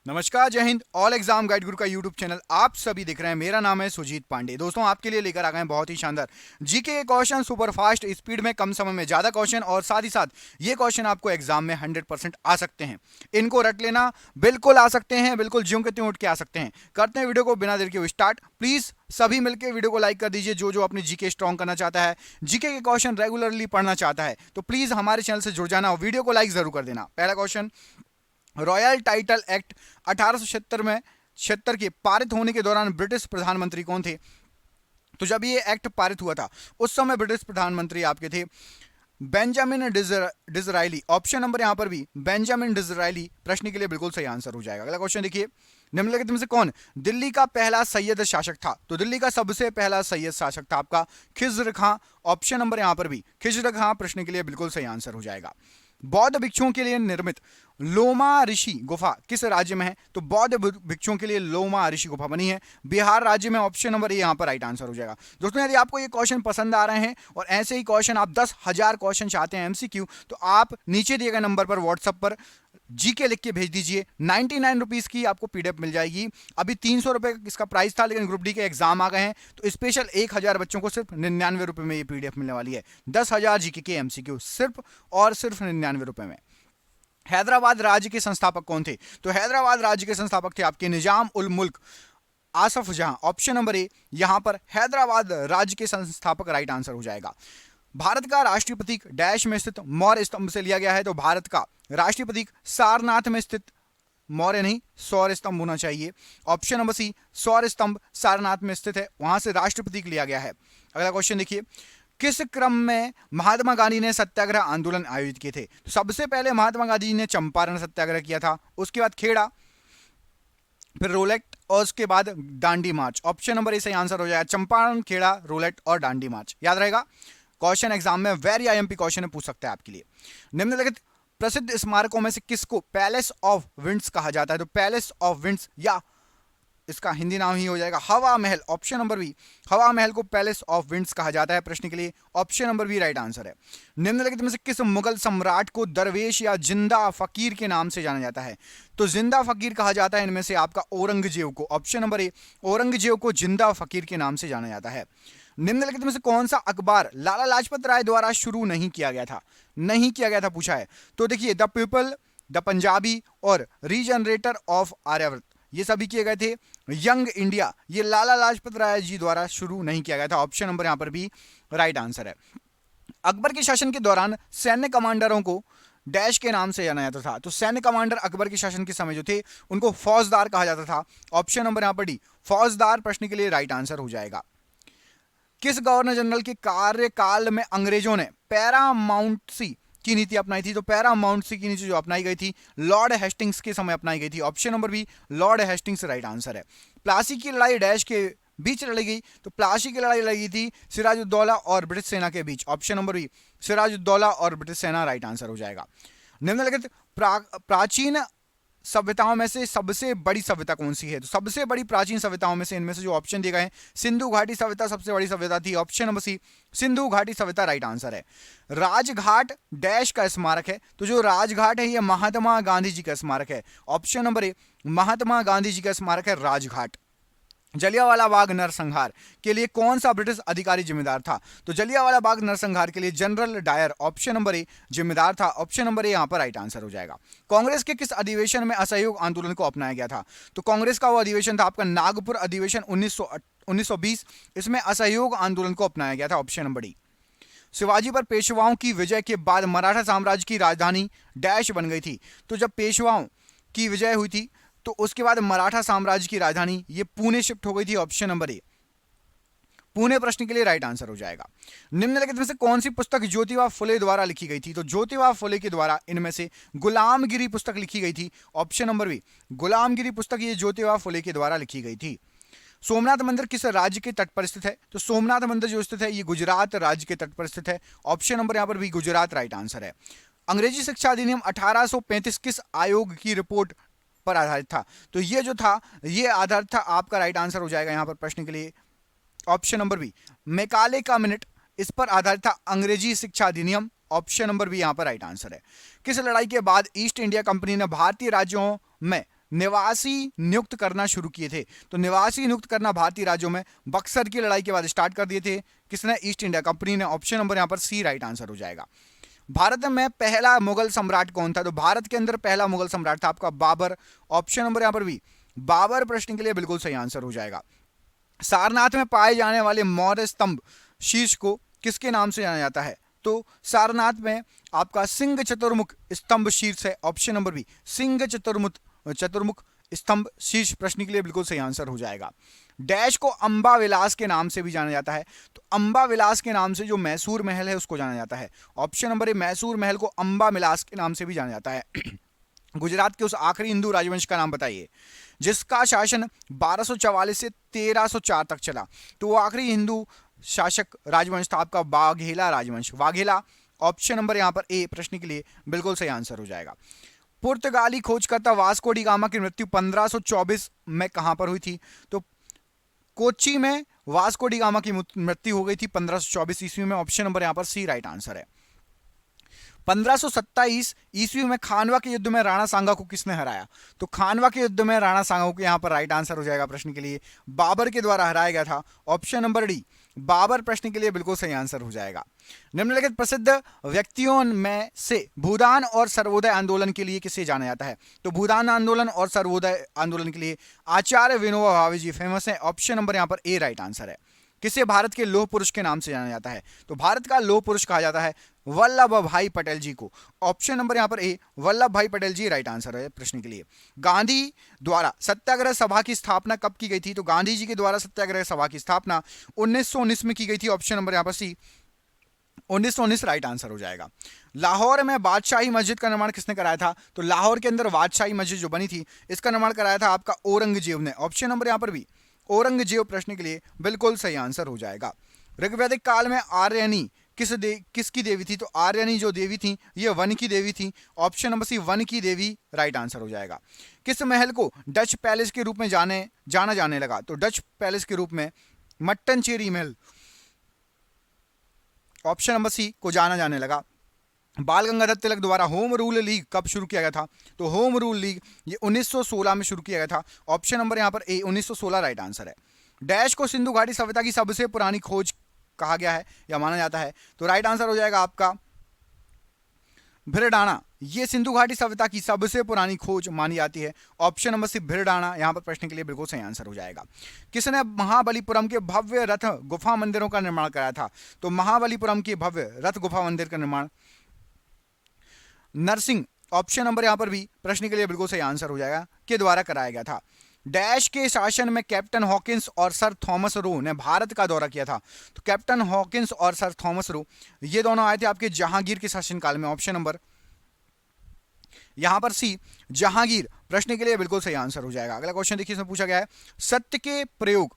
नमस्कार, जय Hind. All exam guide गुरु का यूट्यूब चैनल आप सभी देख रहे हैं। मेरा नाम है सुजीत पांडे। दोस्तों, आपके लिए लेकर आ गए हैं बहुत ही शानदार जीके के क्वेश्चन, सुपर फास्ट स्पीड में, कम समय में ज्यादा क्वेश्चन, और साथ ही साथ ये क्वेश्चन आपको एग्जाम में 100% आ सकते हैं। इनको रट लेना, बिल्कुल आ सकते हैं, बिल्कुल ज्यों के त्यों उठ के आ सकते हैं। करते हैं वीडियो को बिना देर के स्टार्ट। प्लीज सभी मिलकर वीडियो को लाइक कर दीजिए। जो जो अपनी जीके स्ट्रॉन्ग करना चाहता है, जीके के क्वेश्चन रेगुलरली पढ़ना चाहता है, तो प्लीज हमारे चैनल से जुड़ जाना और वीडियो को लाइक जरूर कर देना। पहला क्वेश्चन, रॉयल टाइटल एक्ट 1876 में 76 के पारित होने के दौरान ब्रिटिश प्रधानमंत्री कौन थे? तो जब ये एक्ट पारित हुआ था उस समय ब्रिटिश प्रधानमंत्री आपके थे बेंजामिन डिजराइली। ऑप्शन नंबर यहां पर भी बेंजामिन डिजराइली प्रश्न के लिए बिल्कुल सही आंसर हो जाएगा। अगला क्वेश्चन देखिए, निम्नलिखित में से कौन दिल्ली का पहला सैयद शासक था? तो दिल्ली का सबसे पहला सैयद शासक था आपका खिज्र खां। ऑप्शन नंबर यहां पर भी खिज्र खां प्रश्न के लिए बिल्कुल सही आंसर हो जाएगा। बौद्ध भिक्षुओं के लिए निर्मित लोमा ऋषि गुफा किस राज्य में है? तो बौद्ध भिक्षुओं के लिए लोमा ऋषि गुफा बनी है बिहार राज्य में। ऑप्शन नंबर ए यहां पर राइट आंसर हो जाएगा। दोस्तों, यदि आपको ये क्वेश्चन पसंद आ रहे हैं और ऐसे ही क्वेश्चन आप 10,000 क्वेश्चन चाहते हैं एमसीक्यू, तो आप नीचे दिए गए नंबर पर व्हाट्सएप पर जीके लिख के भेज दीजिए। 99 रुपीज की आपको पीडीएफ मिल जाएगी। अभी 300 रुपए इसका प्राइस था, लेकिन ग्रुप डी के एग्जाम आ गए हैं तो स्पेशल 1000 बच्चों को सिर्फ 99 रुपए में ये पीडीएफ मिलने वाली है। 10,000 जीके के एमसीक्यू सिर्फ और सिर्फ 99 रुपए में। हैदराबाद राज्य के संस्थापक कौन थे? तो हैदराबाद राज्य के संस्थापक थे आपके निजाम उल मुल्क आसफ जहां। ऑप्शन नंबर ए यहां पर हैदराबाद राज्य के संस्थापक राइट आंसर हो जाएगा। भारत का राष्ट्रीय प्रतीक डैश में स्थित मौर्य स्तंभ से लिया गया है। तो भारत का राष्ट्रीय प्रतीक सारनाथ में स्थित, मौर्य नहीं सौर स्तंभ होना चाहिए। ऑप्शन नंबर सी सौर स्तंभ सारनाथ में स्थित है, वहां से राष्ट्रीय प्रतीक लिया गया है। अगला क्वेश्चन देखिए, किस क्रम में महात्मा गांधी ने सत्याग्रह आंदोलन आयोजित किए थे? तो सबसे पहले महात्मा गांधी ने चंपारण सत्याग्रह किया था, उसके बाद खेड़ा, फिर रोलेट और उसके बाद दांडी मार्च। ऑप्शन नंबर ए सही आंसर हो जाएगा। चंपारण, खेड़ा, रोलेट और दांडी मार्च याद रहेगा। क्वेश्चन एग्जाम में वेरी आईएमपी क्वेश्चन पूछ सकता है आपके लिए। निम्नलिखित प्रसिद्ध स्मारकों में से किसको पैलेस ऑफ विंड्स कहा जाता है? तो पैलेस ऑफ विंड्स, या इसका हिंदी नाम ही हो जाएगा हवा महल। ऑप्शन नंबर बी हवा महल को पैलेस ऑफ विंड्स कहा जाता है प्रश्न के लिए। Option number B right answer है। निम्नलिखित में से किस मुगल सम्राट को दरवेश या जिंदा फकीर के नाम से जाना जाता है? तो जिंदा फकीर कहा जाता है इनमें से आपका औरंगजेब को। ऑप्शन नंबर ए औरंगजेब को जिंदा फकीर के नाम से जाना जाता है। निम्नलिखित में से कौन सा अखबार लाला लाजपत राय द्वारा शुरू नहीं किया गया था? नहीं किया गया था पूछा है। तो देखिए, द पीपल, द पंजाबी और रीजनरेटर ऑफ आर्यावर्त ये सभी किए गए थे। यंग इंडिया ये लाला लाजपत राय जी द्वारा शुरू नहीं किया गया था। ऑप्शन नंबर यहां पर भी राइट आंसर है। अकबर के शासन के दौरान सैन्य कमांडरों को डैश के नाम से जाना जाता था। तो सैन्य कमांडर अकबर के शासन के समय जो थे उनको फौजदार कहा जाता था। ऑप्शन नंबर यहां पर डी फौजदार प्रश्न के लिए राइट आंसर हो जाएगा। किस गवर्नर जनरल के कार्यकाल में अंग्रेजों ने पैरामाउंटसी की नीति अपनाई थी? तो पैरामाउंटसी की नीति जो अपनाई गई थी लॉर्ड हेस्टिंग्स के समय अपनाई गई थी। Option number B Lord Hastings right answer है। प्लासी की लड़ाई डैश के बीच लड़ी गई? तो प्लासी की लड़ाई लड़ी थी सिराजुद्दौला और ब्रिटिश सेना के बीच। ऑप्शन नंबर बी सिराजुद्दौला और ब्रिटिश सेना राइट आंसर हो जाएगा। निम्नलिखित प्राचीन सभ्यताओं में से सबसे बड़ी सभ्यता कौन सी है? तो सबसे बड़ी प्राचीन सभ्यताओं में से इनमें से जो ऑप्शन दिए गए हैं, सिंधु घाटी सभ्यता सबसे बड़ी सभ्यता थी। ऑप्शन नंबर सी सिंधु घाटी सभ्यता राइट आंसर है। राजघाट डैश का स्मारक है? तो जो राजघाट है ये महात्मा गांधी जी का स्मारक है। ऑप्शन नंबर ए महात्मा गांधी जी का स्मारक है राजघाट। जलियांवाला बाग नरसंहार के लिए कौन सा ब्रिटिश अधिकारी जिम्मेदार था? तो जलियांवाला बाग नरसंहार के लिए general Dyer option number A जिम्मेदार था। ऑप्शन नंबर ए यहां पर राइट आंसर हो जाएगा। कांग्रेस के किस अधिवेशन में असहयोग आंदोलन को अपनाया गया था? तो कांग्रेस का वो अधिवेशन था आपका नागपुर अधिवेशन 1920। इसमें असहयोग आंदोलन को अपनाया गया था। Option number D. शिवाजी पर पेशवाओं की विजय के बाद मराठा साम्राज्य की राजधानी डैश बन गई थी। तो जब पेशवाओं की विजय हुई थी तो उसके बाद मराठा साम्राज्य की राजधानी ये पुणे शिफ्ट हो गई थी। ऑप्शन नंबर ए पुणे प्रश्न के लिए राइट आंसर हो जाएगा। निम्नलिखित में से कौन सी पुस्तक ज्योतिबा फुले द्वारा लिखी गई थी? तो ज्योतिबा फुले के द्वारा इनमें से गुलामगिरी पुस्तक लिखी गई थी। ऑप्शन नंबर बी गुलामगिरी पुस्तक ये ज्योतिबा फुले के द्वारा लिखी गई थी। सोमनाथ मंदिर किस राज्य के तट पर स्थित है? तो सोमनाथ मंदिर जो स्थित है ये गुजरात राज्य के तट पर स्थित है। ऑप्शन नंबर यहां पर भी गुजरात राइट आंसर है। अंग्रेजी शिक्षा अधिनियम 1835 किस आयोग की रिपोर्ट पर आधारित था? तो ये जो था ये आधारित था, आपका राइट आंसर हो जाएगा यहां पर प्रश्न के लिए। ऑप्शन नंबर बी मैकाले का मिनट, इस पर आधारित था अंग्रेजी शिक्षा अधिनियम। ऑप्शन नंबर बी यहां पर राइट आंसर है। किस लड़ाई के बाद ईस्ट इंडिया कंपनी ने भारतीय राज्यों में निवासी नियुक्त करना शुरू किए थे? तो निवासी नियुक्त करना भारतीय राज्यों में बक्सर की लड़ाई के बाद स्टार्ट कर दिए थे। किसने? ईस्ट इंडिया कंपनी ने। ऑप्शन नंबर यहां पर सी राइट आंसर हो जाएगा। भारत में पहला मुगल सम्राट कौन था? तो भारत के अंदर पहला मुगल सम्राट था आपका बाबर। ऑप्शन नंबर यहां पर भी बाबर प्रश्न के लिए बिल्कुल सही आंसर हो जाएगा। सारनाथ में पाए जाने वाले मौर्य स्तंभ शीर्ष को किसके नाम से जाना जाता है? तो सारनाथ में आपका सिंह चतुर्मुख स्तंभ शीर्ष है। ऑप्शन नंबर बी सिंह चतुर्मुख स्तंभ शीर्ष प्रश्न के लिए बिल्कुल सही आंसर हो जाएगा। डैश को अंबा विलास के नाम से भी जाना जाता है? तो अंबा विलास के नाम से जो मैसूर महल है उसको जाना जाता है। ऑप्शन नंबर ए मैसूर महल को अंबा विलास के नाम से भी जाना जाता है। गुजरात के उस आखिरी हिंदू राजवंश का नाम बताइए जिसका शासन 1244 से 1304 तक चला। तो वो आखिरी हिंदू शासक राजवंश था आपका वाघेला राजवंश, वाघेला। ऑप्शन नंबर यहां पर ए प्रश्न के लिए बिल्कुल सही आंसर हो जाएगा। पुर्तगाली खोजकर्ता वास्को डी गामा की मृत्यु 1524 में कहां पर हुई थी? तो कोच्चि में वास्को डी गामा की मृत्यु हो गई थी 1524 ईस्वी में। ऑप्शन नंबर यहां पर सी राइट आंसर है। 1527 ईस्वी में खानवा के युद्ध में राणा सांगा को किसने हराया? तो खानवा के युद्ध में राणा सांगा को यहां पर राइट आंसर हो जाएगा प्रश्न के लिए बाबर के द्वारा हराया गया था। ऑप्शन नंबर डी बाबर प्रश्न के लिए बिल्कुल सही आंसर हो जाएगा। निम्नलिखित प्रसिद्ध व्यक्तियों में से भूदान और सर्वोदय आंदोलन के लिए किसे जाना जाता है? तो भूदान आंदोलन और सर्वोदय आंदोलन के लिए आचार्य विनोबा भावे जी फेमस है। ऑप्शन नंबर यहां पर ए राइट आंसर है। किसे भारत के लौह पुरुष के नाम से जाना जाता है? तो भारत का लौह पुरुष कहा जाता है वल्लभ भाई पटेल जी को। ऑप्शन नंबर यहां पर ए वल्लभ भाई पटेल जी राइट आंसर है प्रश्न के लिए। गांधी द्वारा सत्याग्रह सभा की स्थापना कब की गई थी? तो गांधी जी के द्वारा सत्याग्रह सभा की स्थापना 1919 में की गई थी। ऑप्शन नंबर यहां पर सी 1919 राइट आंसर हो जाएगा। लाहौर में बादशाही मस्जिद का निर्माण किसने कराया था? तो लाहौर के अंदर बादशाही मस्जिद जो बनी थी इसका निर्माण कराया था आपका औरंगजेब ने। ऑप्शन नंबर यहां पर भी औरंगजेब प्रश्न के लिए बिल्कुल सही आंसर हो जाएगा। ऋग्वैदिक काल में आर्यनी किसकी देवी थी? तो आर्यनी जो देवी थी ये वन की देवी थी। ऑप्शन नंबर सी वन की देवी राइट आंसर हो जाएगा। किस महल को डच पैलेस के रूप में जाना जाने लगा? तो डच पैलेस के रूप में मट्टनचेरी महल, ऑप्शन नंबर सी को जाना जाने लगा। बाल गंगाधर तिलक द्वारा होम रूल लीग कब शुरू किया गया था? तो होम रूल लीग ये 1916 में शुरू किया गया था। ऑप्शन नंबर यहां पर ए 1916 राइट आंसर है। डैश को सिंधु घाटी सभ्यता की सबसे पुरानी खोज कहा गया है या माना जाता है? तो राइट आंसर हो जाएगा आपका भिरडाना। ये सिंधु घाटी सभ्यता की सबसे पुरानी खोज मानी जाती है। ऑप्शन नंबर सी भिरडाना यहां पर प्रश्न के लिए बिल्कुल सही आंसर हो जाएगा। किसने महाबलीपुरम के भव्य रथ गुफा मंदिरों का निर्माण कराया था? तो महाबलीपुरम के भव्य रथ गुफा मंदिर का निर्माण नरसिंह, ऑप्शन नंबर यहां पर भी प्रश्न के लिए बिल्कुल सही आंसर हो जाएगा, के द्वारा कराया गया था। डैश के शासन में कैप्टन हॉकिंस और सर थॉमस रो ने भारत का दौरा किया था? तो कैप्टन हॉकिंस और सर थॉमस रो ये दोनों आए थे आपके जहांगीर के शासनकाल में। ऑप्शन नंबर यहां पर सी जहांगीर प्रश्न के लिए बिल्कुल सही आंसर हो जाएगा। अगला क्वेश्चन देखिए इसमें पूछा गया है सत्य के प्रयोग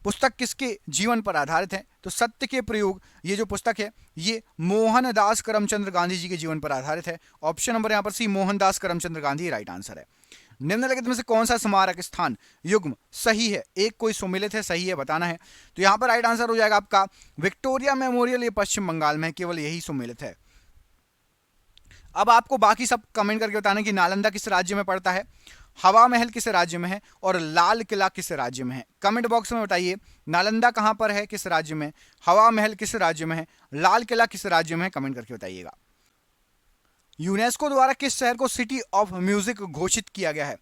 पुस्तक किसके जीवन पर आधारित है? तो सत्य के प्रयोग ये जो पुस्तक है ये मोहनदास करमचंद्र गांधी जी के जीवन पर आधारित है। ऑप्शन नंबर यहां पर सी मोहनदास करमचंद्र गांधी राइट आंसर है। निम्नलिखित में से कौन सा स्मारक स्थान युग्म सही है? एक कोई सुमेलित है, सही है बताना है। तो यहां पर राइट आंसर हो जाएगा आपका विक्टोरिया मेमोरियल, ये पश्चिम बंगाल में, केवल यही सुमेलित है। अब आपको बाकी सब कमेंट करके बताना कि नालंदा किस राज्य में पड़ता है, हवा महल किस राज्य में है और लाल किला किस राज्य में है। कमेंट बॉक्स में बताइए नालंदा कहां पर है, किस राज्य में, हवा महल किस राज्य में है, लाल किला किस राज्य में है, कमेंट करके बताइएगा। यूनेस्को द्वारा किस शहर को सिटी ऑफ म्यूजिक घोषित किया गया है?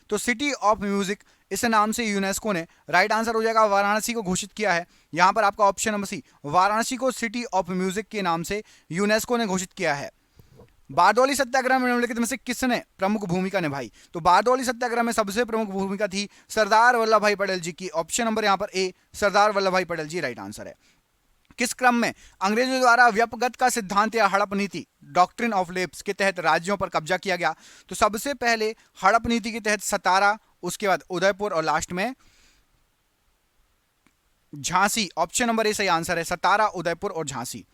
तो सिटी ऑफ म्यूजिक इस नाम से यूनेस्को ने राइट आंसर हो जाएगा वाराणसी को घोषित किया है। यहां पर आपका ऑप्शन नंबर सी वाराणसी को सिटी ऑफ म्यूजिक के नाम से यूनेस्को ने घोषित किया है। बारडोली सत्याग्रह में निम्नलिखित में से किसने प्रमुख भूमिका निभाई? तो बारडोली सत्याग्रह में सबसे प्रमुख भूमिका थी सरदार वल्लभ भाई पटेल जी की। ऑप्शन नंबर यहां पर ए सरदार वल्लभ भाई पटेल जी राइट आंसर है। किस क्रम में अंग्रेजों द्वारा व्यपगत का सिद्धांत या हड़प नीति डॉक्ट्रिन ऑफ लेप्स के तहत राज्यों पर कब्जा किया गया? तो सबसे पहले हड़प नीति के तहत सतारा, उसके बाद उदयपुर और लास्ट में झांसी। ऑप्शन नंबर ए सही आंसर है, सतारा, उदयपुर और झांसी।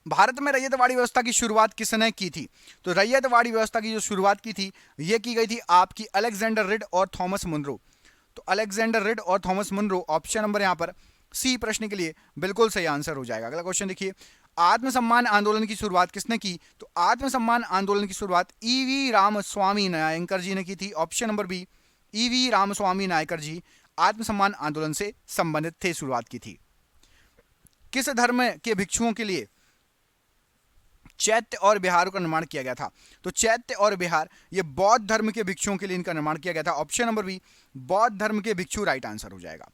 भारत में रैयतवाड़ी व्यवस्था की शुरुआत किसने की थी? तो रैयतवाड़ी व्यवस्था की जो शुरुआत की थी यह की गई थी आपकी अलेक्जेंडर रिड और थॉमस मुनरो। तो अलेक्जेंडर रिड और थॉमस मुनरो, ऑप्शन नंबर यहां पर सी प्रश्न के लिए बिल्कुल सही आंसर हो जाएगा। अगला क्वेश्चन देखिए आत्मसम्मान आंदोलन की शुरुआत किसने की? तो आत्मसम्मान आंदोलन की शुरुआत ईवी रामस्वामी नायकर जी ने की थी। Option number B, E V Ramaswamy Naicker ji आत्मसम्मान आंदोलन से संबंधित थे, शुरुआत की थी। किस धर्म के भिक्षुओं के लिए चैत्य और विहारों का निर्माण किया गया था? तो चैत्य और विहार ये बौद्ध धर्म के भिक्षुओं के लिए इनका निर्माण किया गया था। ऑप्शन नंबर बी, बौद्ध धर्म के भिक्षु राइट आंसर हो जाएगा।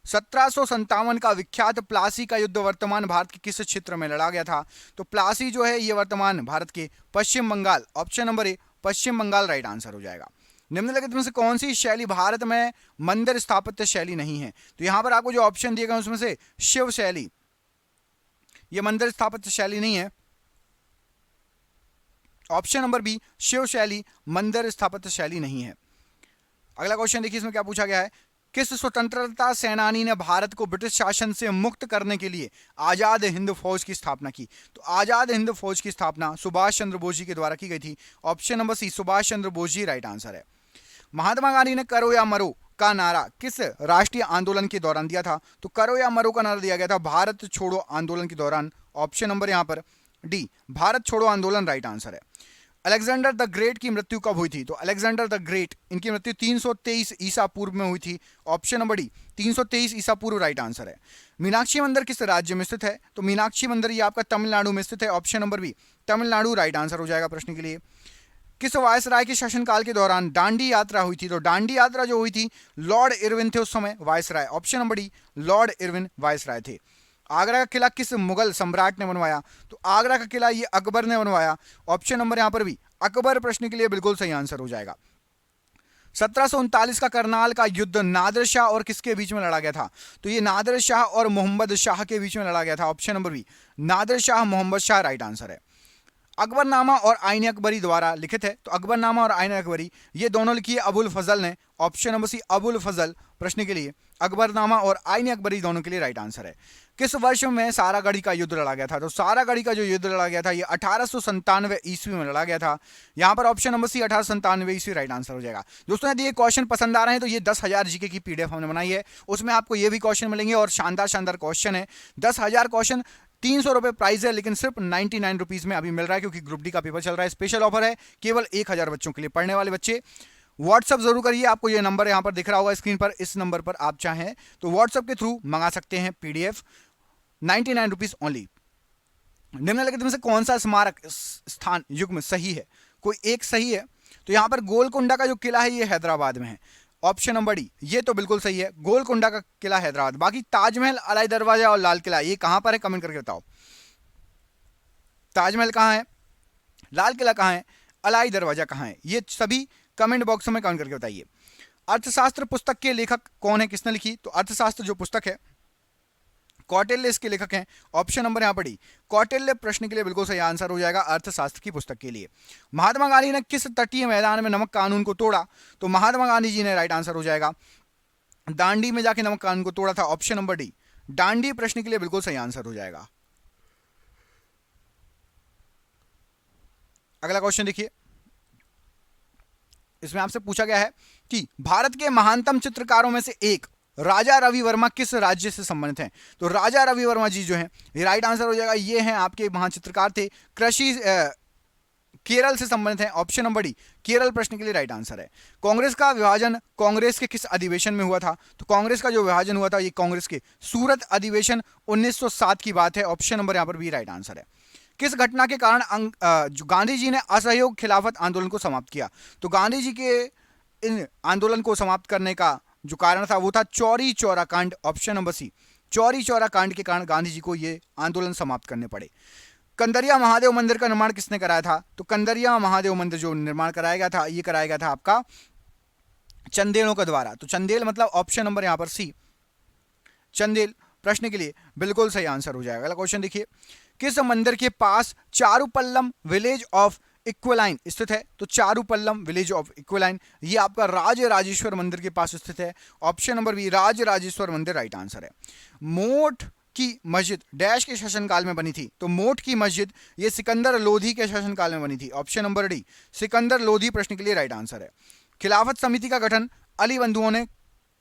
1757 का विख्यात प्लासी का युद्ध वर्तमान भारत के किस क्षेत्र में लड़ा गया था? तो प्लासी जो है ये वर्तमान भारत के Paschim Bangal, option number A Paschim Bangal right answer हो जाएगा। निम्नलिखित में से कौन सी शैली भारत में मंदिर स्थापत्य शैली नहीं है? तो यहां पर आपको जो ऑप्शन दिए गए उसमें से शिव शैली ये मंदिर स्थापत्य शैली नहीं है। ऑप्शन नंबर बी, शिव शैली मंदिर स्थापत्य शैली नहीं है। अगला क्वेश्चन देखिए, इसमें क्या पूछा गया है? किस स्वतंत्रता सेनानी ने भारत को ब्रिटिश शासन से मुक्त करने के लिए आजाद हिंद फौज की स्थापना की? तो आजाद हिंद फौज की स्थापना सुभाष चंद्र बोस जी के द्वारा की गई थी। ऑप्शन नंबर सी, सुभाष चंद्र बोस जी राइट आंसर है। महात्मा गांधी ने करो या मरो का नारा किस राष्ट्रीय आंदोलन के दौरान दिया था? तो करो या मरो का नारा दिया गया था भारत छोड़ो आंदोलन के दौरान। ऑप्शन नंबर यहां पर डी, भारत छोड़ो आंदोलन राइट आंसर है। अलेक्जेंडर द ग्रेट की मृत्यु कब हुई थी? तो अलेक्जेंडर द ग्रेट इनकी मृत्यु 323 ईसा पूर्व में हुई थी। ऑप्शन नंबर डी, 323 ईसा पूर्व राइट आंसर है। मीनाक्षी मंदिर किस राज्य में स्थित है? तो मीनाक्षी मंदिर ये आपका तमिलनाडु में स्थित है। Option number B, Tamil Nadu right answer हो जाएगा प्रश्न के लिए। किस वायसराय के शासनकाल के दौरान दांडी यात्रा हुई थी? तो दांडी यात्रा जो हुई थी लॉर्ड इरविन थे उस समय viceroy. Option number D, Lord Irwin viceroy थे। आगरा का किला किस मुगल सम्राट ने बनवाया? तो आगरा का किला ये अकबर ने बनवाया। ऑप्शन नंबर यहां पर भी अकबर प्रश्न के लिए बिल्कुल सही आंसर हो जाएगा। 1739 का करनाल का युद्ध नादिर शाह और किसके बीच में लड़ा गया था? तो ये नादिर शाह और मोहम्मद शाह के बीच में लड़ा गया था। Option number B, Nadir Shah Mohammad Shah right answer है। अकबरनामा और आईन अकबरी द्वारा लिखित है। तो अकबरनामा और आईन अकबरी ये दोनों लिखी है अबुल फजल ने। ऑप्शन नंबर सी, अबुल फजल प्रश्न के लिए अकबरनामा और आईन अकबरी दोनों के लिए राइट आंसर है। किस वर्ष में सारागढ़ी का युद्ध लड़ा गया था? तो सारागढ़ी का जो युद्ध लड़ा गया था ये 1897 ईस्वी में लड़ा गया था। यहां पर ऑप्शन नंबर सी 1897 ईस्वी राइट आंसर हो जाएगा। दोस्तों यदि ये क्वेश्चन पसंद आ रहे हैं तो ये 10,000 जीके की पीडीएफ हमने बनाई है, उसमें आपको ये भी क्वेश्चन मिलेंगे और शानदार शानदार क्वेश्चन है। 10,000 क्वेश्चन, 300 रुपए प्राइस है, लेकिन सिर्फ 99 रुपीज में अभी मिल रहा है क्योंकि ग्रुप डी का पेपर चल रहा है। स्पेशल ऑफर है केवल 1000 बच्चों के लिए। पढ़ने वाले बच्चे व्हाट्सअप जरूर करिए। आपको ये नंबर यहां पर दिख रहा होगा स्क्रीन पर, इस नंबर पर आप चाहें तो व्हाट्सएप के थ्रू मंगा सकते हैं पीडीएफ, 99 रुपीज ओनली। निम्नलिखित में से कौन सा स्मारक स्थान युग्म सही है? कोई एक सही है। तो यहां पर गोलकुंडा का जो किला है ये हैदराबाद में है। ऑप्शन नंबर डी, ये तो बिल्कुल सही है, गोलकुंडा का किला हैदराबाद। बाकी ताजमहल, अलाई दरवाजा और लाल किला ये कहां पर है? कमेंट करके बताओ। ताजमहल कहां है, लाल किला कहां है, अलाई दरवाजा कहां है? ये सभी कमेंट बॉक्स में कमेंट करके बताइए। अर्थशास्त्र पुस्तक के लेखक कौन है, किसने लिखी? तो अर्थशास्त्र जो पुस्तक है कौटिल्य इसके लेखक हैं। ऑप्शन नंबर यहां पर डी, कौटिल्य प्रश्न के लिए बिल्कुल सही आंसर हो जाएगा अर्थशास्त्र की पुस्तक के लिए। महात्मा गांधी ने किस तटीय मैदान में नमक कानून को तोड़ा? तो महात्मा गांधी जी ने राइट आंसर हो जाएगा दांडी में जाके नमक कानून को तोड़ा था। ऑप्शन नंबर डी, दांडी प्रश्न के लिए बिल्कुल सही आंसर हो जाएगा। अगला क्वेश्चन देखिए, इसमें आपसे पूछा गया है कि भारत के महानतम चित्रकारों में से एक राजा रवि वर्मा किस राज्य से संबंधित हैं? तो राजा रवि वर्मा जी जो हैं ये राइट आंसर हो जाएगा। ये हैं आपके महाचित्रकार थे, कृषि केरल से संबंधित हैं। ऑप्शन नंबर डी, केरल प्रश्न के लिए राइट आंसर है। कांग्रेस का विभाजन कांग्रेस के किस अधिवेशन में हुआ था? तो कांग्रेस का जो विभाजन हुआ था ये कांग्रेस के सूरत अधिवेशन 1907 की बात है। ऑप्शन नंबर यहां पर भी राइट आंसर है। किस घटना के कारण जो गांधी जी ने असहयोग खिलाफत आंदोलन को समाप्त किया? तो गांधी जी के इन आंदोलन को समाप्त करने का जो कारण था वो था चौरी चौरा कांड। Option number C, Chauri Chaura कांड के कारण गांधी जी को ये आंदोलन समाप्त करने पड़े। कंदरिया महादेव मंदिर का निर्माण किसने कराया था? तो कंदरिया महादेव मंदिर जो निर्माण कराया गया था ये कराया गया था आपका चंदेलों के द्वारा। तो चंदेल मतलब ऑप्शन नंबर यहां पर सी, चंदेल प्रश्न के लिए बिल्कुल सही आंसर हो जाएगा। अगला क्वेश्चन देखिए, किस मंदिर के पास चारुपल्लम विलेज ऑफ इक्विलाइन स्थित है? तो चारुपल्लम विलेज ऑफ इक्विलाइन ये आपका राज राजेश्वर मंदिर के पास स्थित है। Option number B, Raj Rajeshwar मंदिर राइट आंसर है। मोठ की मस्जिद डैश के शासनकाल में बनी थी? तो मोठ की मस्जिद ये सिकंदर लोधी के शासनकाल में बनी थी। Option number D, Sikandar Lodhi प्रश्न के लिए राइट आंसर है। खिलाफत समिति का गठन अली बंधुओं ने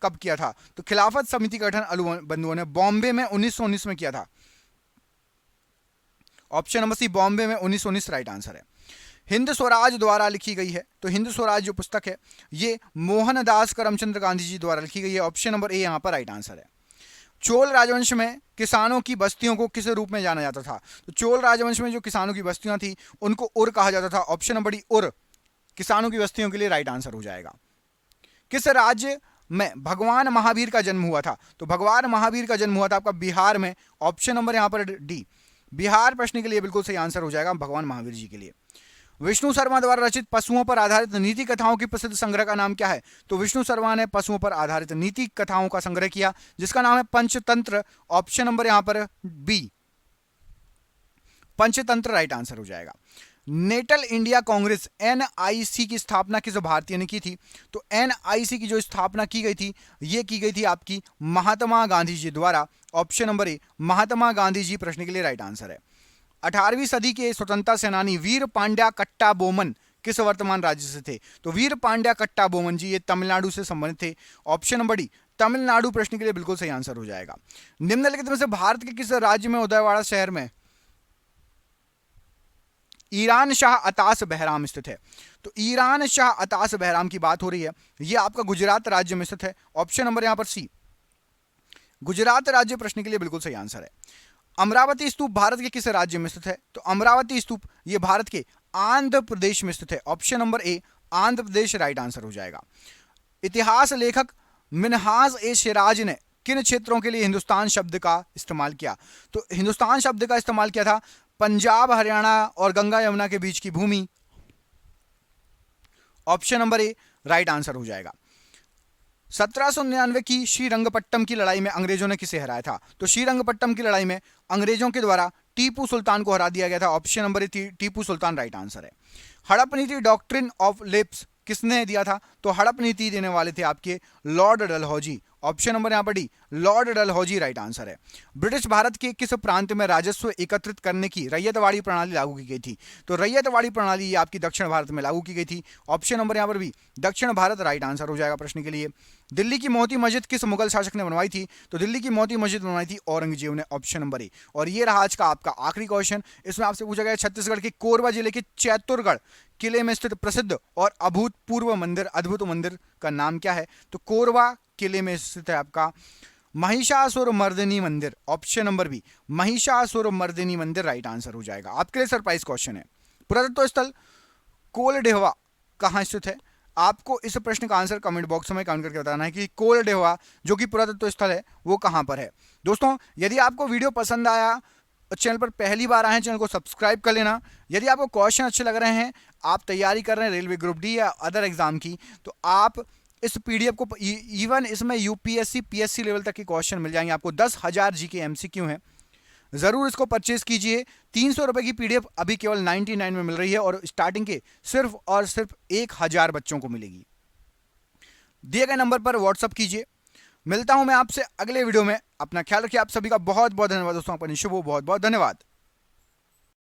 कब किया था? तो खिलाफत समिति का गठन अली बंधुओं ने बॉम्बे में 1919 में किया था। ऑप्शन नंबर सी बॉम्बे में 1919 राइट आंसर है। हिंद स्वराज द्वारा लिखी गई है, तो हिंद स्वराज जो पुस्तक है ये मोहनदास करमचंद गांधी जी द्वारा लिखी गई है। ऑप्शन नंबर ए यहाँ पर राइट आंसर है। चोल राजवंश में किसानों की बस्तियों को किस रूप में जाना जाता था? तो चोल राजवंश में जो किसानों की बस्तियां थी उनको उर कहा जाता था। ऑप्शन नंबर डी उर किसानों की बस्तियों के लिए राइट आंसर हो जाएगा। किस राज्य में भगवान महावीर का जन्म हुआ था? तो भगवान महावीर का जन्म हुआ था आपका बिहार में। ऑप्शन नंबर यहां पर डी बिहार प्रश्न के लिए बिल्कुल सही आंसर हो जाएगा भगवान महावीर जी के लिए। विष्णु शर्मा द्वारा रचित पशुओं पर आधारित नीति कथाओं की प्रसिद्ध संग्रह का नाम क्या है? तो विष्णु शर्मा ने पशुओं पर आधारित नीति कथाओं का संग्रह किया जिसका नाम है पंचतंत्र। ऑप्शन नंबर यहां पर बी पंचतंत्र राइट आंसर हो जाएगा। नेटल इंडिया कांग्रेस एनआईसी की स्थापना किस भारतीय ने की थी? तो एनआईसी की जो स्थापना की गई थी ये की गई थी आपकी महात्मा गांधी जी द्वारा। ऑप्शन नंबर ए महात्मा गांधी जी प्रश्न के लिए राइट आंसर है। 18वीं सदी के स्वतंत्रता सेनानी वीर पांड्या कट्टाबोमन किस वर्तमान राज्य से थे? तो वीर पांड्या कट्टाबोमन जी ये तमिलनाडु से संबंधित थे। ऑप्शन नंबर डी तमिलनाडु प्रश्न के लिए बिल्कुल सही आंसर हो जाएगा। निम्नलिखित में से भारत के किस राज्य में उदयवाड़ा शहर में ईरान शाह अताश बहराम स्थित है? तो ईरान शाह अताश बहराम की बात हो रही है, यह आपका गुजरात राज्य में स्थित है। ऑप्शन नंबर यहां पर सी गुजरात राज्य प्रश्न के लिए बिल्कुल सही आंसर है। अमरावती स्तूप भारत के किस राज्य में स्थित है? तो अमरावती स्तूप ये भारत के आंध्र प्रदेश में स्थित है। ऑप्शन नंबर ए आंध्र प्रदेश राइट आंसर हो जाएगा। इतिहास लेखक मिनहाज ए सिराज ने किन क्षेत्रों के लिए हिंदुस्तान शब्द का इस्तेमाल किया? तो हिंदुस्तान शब्द का इस्तेमाल किया था पंजाब हरियाणा और गंगा यमुना के बीच की भूमि। Option number A right answer हो जाएगा। 1799 की श्रीरंगपट्टम की लड़ाई में अंग्रेजों ने किसे हराया था? तो श्रीरंगपट्टम की लड़ाई में अंग्रेजों के द्वारा टीपू सुल्तान को हरा दिया गया था। ऑप्शन नंबर ए टीपू सुल्तान राइट आंसर है। हड़प नीति डॉक्ट्रिन ऑफ लिप्स किसने दिया था? तो हड़प नीति देने वाले थे आपके लॉर्ड डलहौजी। ऑप्शन नंबर यहां पर D Lord Dalhousie right answer है। ब्रिटिश भारत के किस प्रांत में राजस्व एकत्रित करने की रैयतवाड़ी प्रणाली लागू की गई थी? तो रैयतवाड़ी प्रणाली ये आपकी दक्षिण भारत में लागू की गई थी। ऑप्शन नंबर यहां पर भी दक्षिण भारत राइट आंसर हो जाएगा प्रश्न के लिए। दिल्ली की मोती मस्जिद किस मुगल शासक ने बनवाई थी? तो दिल्ली की मोती मस्जिद बनवाई थी औरंगजेब ने। ऑप्शन नंबर ए। और ये रहा आज का आपका आखिरी क्वेश्चन। इसमें आपसे पूछा गया छत्तीसगढ़ के कोरबा जिले के चैतुरगढ़ किले में स्थित प्रसिद्ध और अभूतपूर्व मंदिर अद्भुत मंदिर का नाम क्या है? तो कोरबा किले में स्थित है आपका महिषासुरमर्दिनी मंदिर। ऑप्शन नंबर बी महिषासुरमर्दिनी मंदिर राइट आंसर हो जाएगा। आपके लिए सरप्राइज क्वेश्चन है, पुरातत्व स्थल कोलडेहवा कहां स्थित है? आपको इस प्रश्न का आंसर कमेंट बॉक्स में कमेंट करके बताना है कि कोलडेहवा जो कि पुरातत्व स्थल है वो कहां पर है। दोस्तों यदि आपको वीडियो पसंद आया, चैनल पर पहली बार आए हैं, चैनल को सब्सक्राइब कर लेना। यदि आपको क्वेश्चन अच्छे लग रहे हैं, आप तैयारी कर रहे हैं रेलवे ग्रुप डी या अदर एग्जाम की, तो आप इस पीडीएफ को इवन इसमें यूपीएससी पीएससी लेवल तक के क्वेश्चन मिल जाएंगे आपको। 10,000 जीके एमसीक्यू हैं, जरूर इसको परचेज कीजिए। 300 रुपए की पीडीएफ अभी केवल 99 में मिल रही है और स्टार्टिंग के सिर्फ और सिर्फ 1000 बच्चों को मिलेगी। दिए गए नंबर पर व्हाट्सअप कीजिए। मिलता हूं मैं आपसे अगले वीडियो में। अपना ख्याल रखिए। आप सभी का बहुत बहुत धन्यवाद दोस्तों। अपनी शुभ बहुत बहुत धन्यवाद।